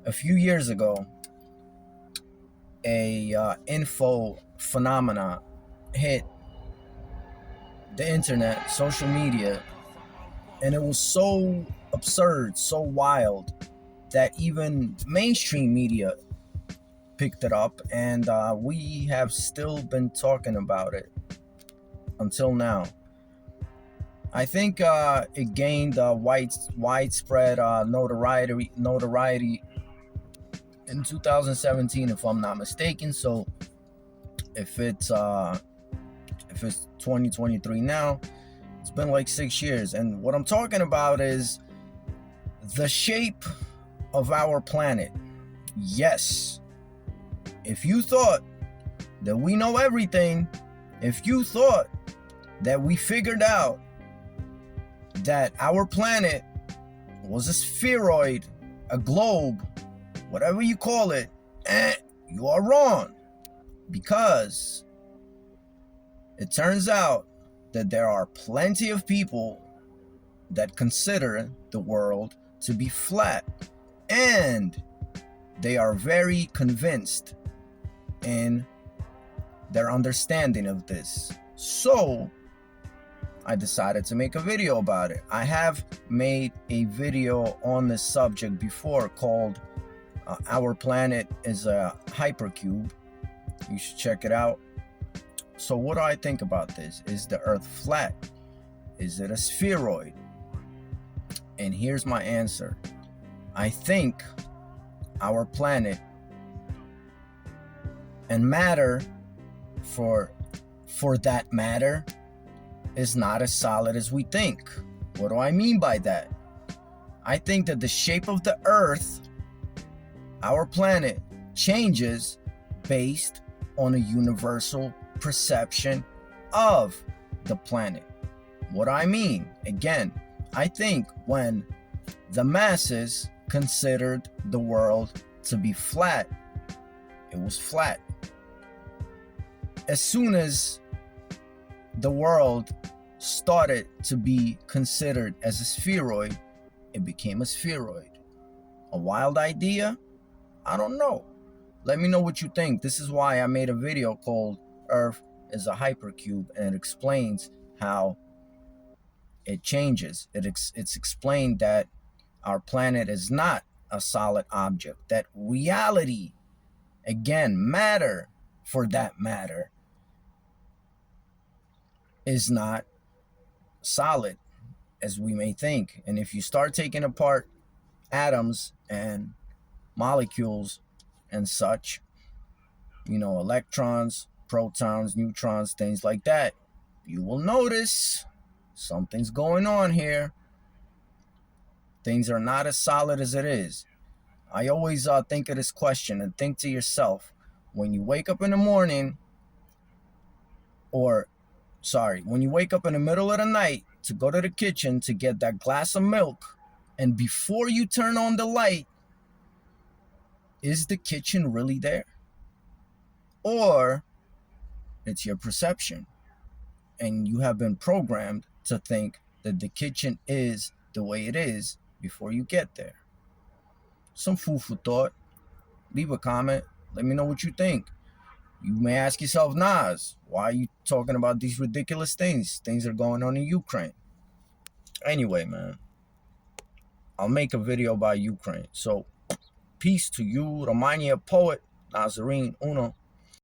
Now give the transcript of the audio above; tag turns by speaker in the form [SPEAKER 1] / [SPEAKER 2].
[SPEAKER 1] A few years ago, a info phenomena hit the internet, social media, and it was so absurd, so wild that even mainstream media picked it up, and we have still been talking about it until now. I think it gained widespread notoriety in 2017, if I'm not mistaken. So if it's 2023 now, it's been like 6 years. And what I'm talking about is the shape of our planet. Yes, if you thought that we know everything, if you thought that we figured out that our planet was a spheroid, a globe, whatever you call it, you are wrong. Because it turns out that there are plenty of people that consider the world to be flat, and they are very convinced in their understanding of this. So I decided to make a video about it. I have made a video on this subject before called Our Planet is a Hypercube. You should check it out. So what do I think about this? Is the Earth flat? Is it a spheroid? And here's my answer. I think our planet and matter, for that matter, is not as solid as we think. What do I mean by that? I think that the shape of the Earth, our planet, changes based on a universal perception of the planet. What I mean, again, I think when the masses considered the world to be flat, it was flat. As soon as the world started to be considered as a spheroid, it became a spheroid. A wild idea? I don't know. Let me know what you think. This is why I made a video called Earth is a Hypercube, and it explains how it changes. It's explained that our planet is not a solid object, that reality, again, matter for that matter, is not solid as we may think. And if you start taking apart atoms and molecules and such, electrons, protons, neutrons, things like that, you will notice something's going on here. Things are not as solid as it is. I always think of this question and think to yourself, when you wake up in the morning, when you wake up in the middle of the night to go to the kitchen to get that glass of milk, and before you turn on the light, is the kitchen really there? Or it's your perception, and you have been programmed to think that the kitchen is the way it is before you get there. Some food for thought. Leave a comment. Let me know what you think. You may ask yourself, Nas, why are you talking about these ridiculous things? Things are going on in Ukraine. Anyway, man, I'll make a video about Ukraine. So, peace to you. Romania poet, Nazarene Uno.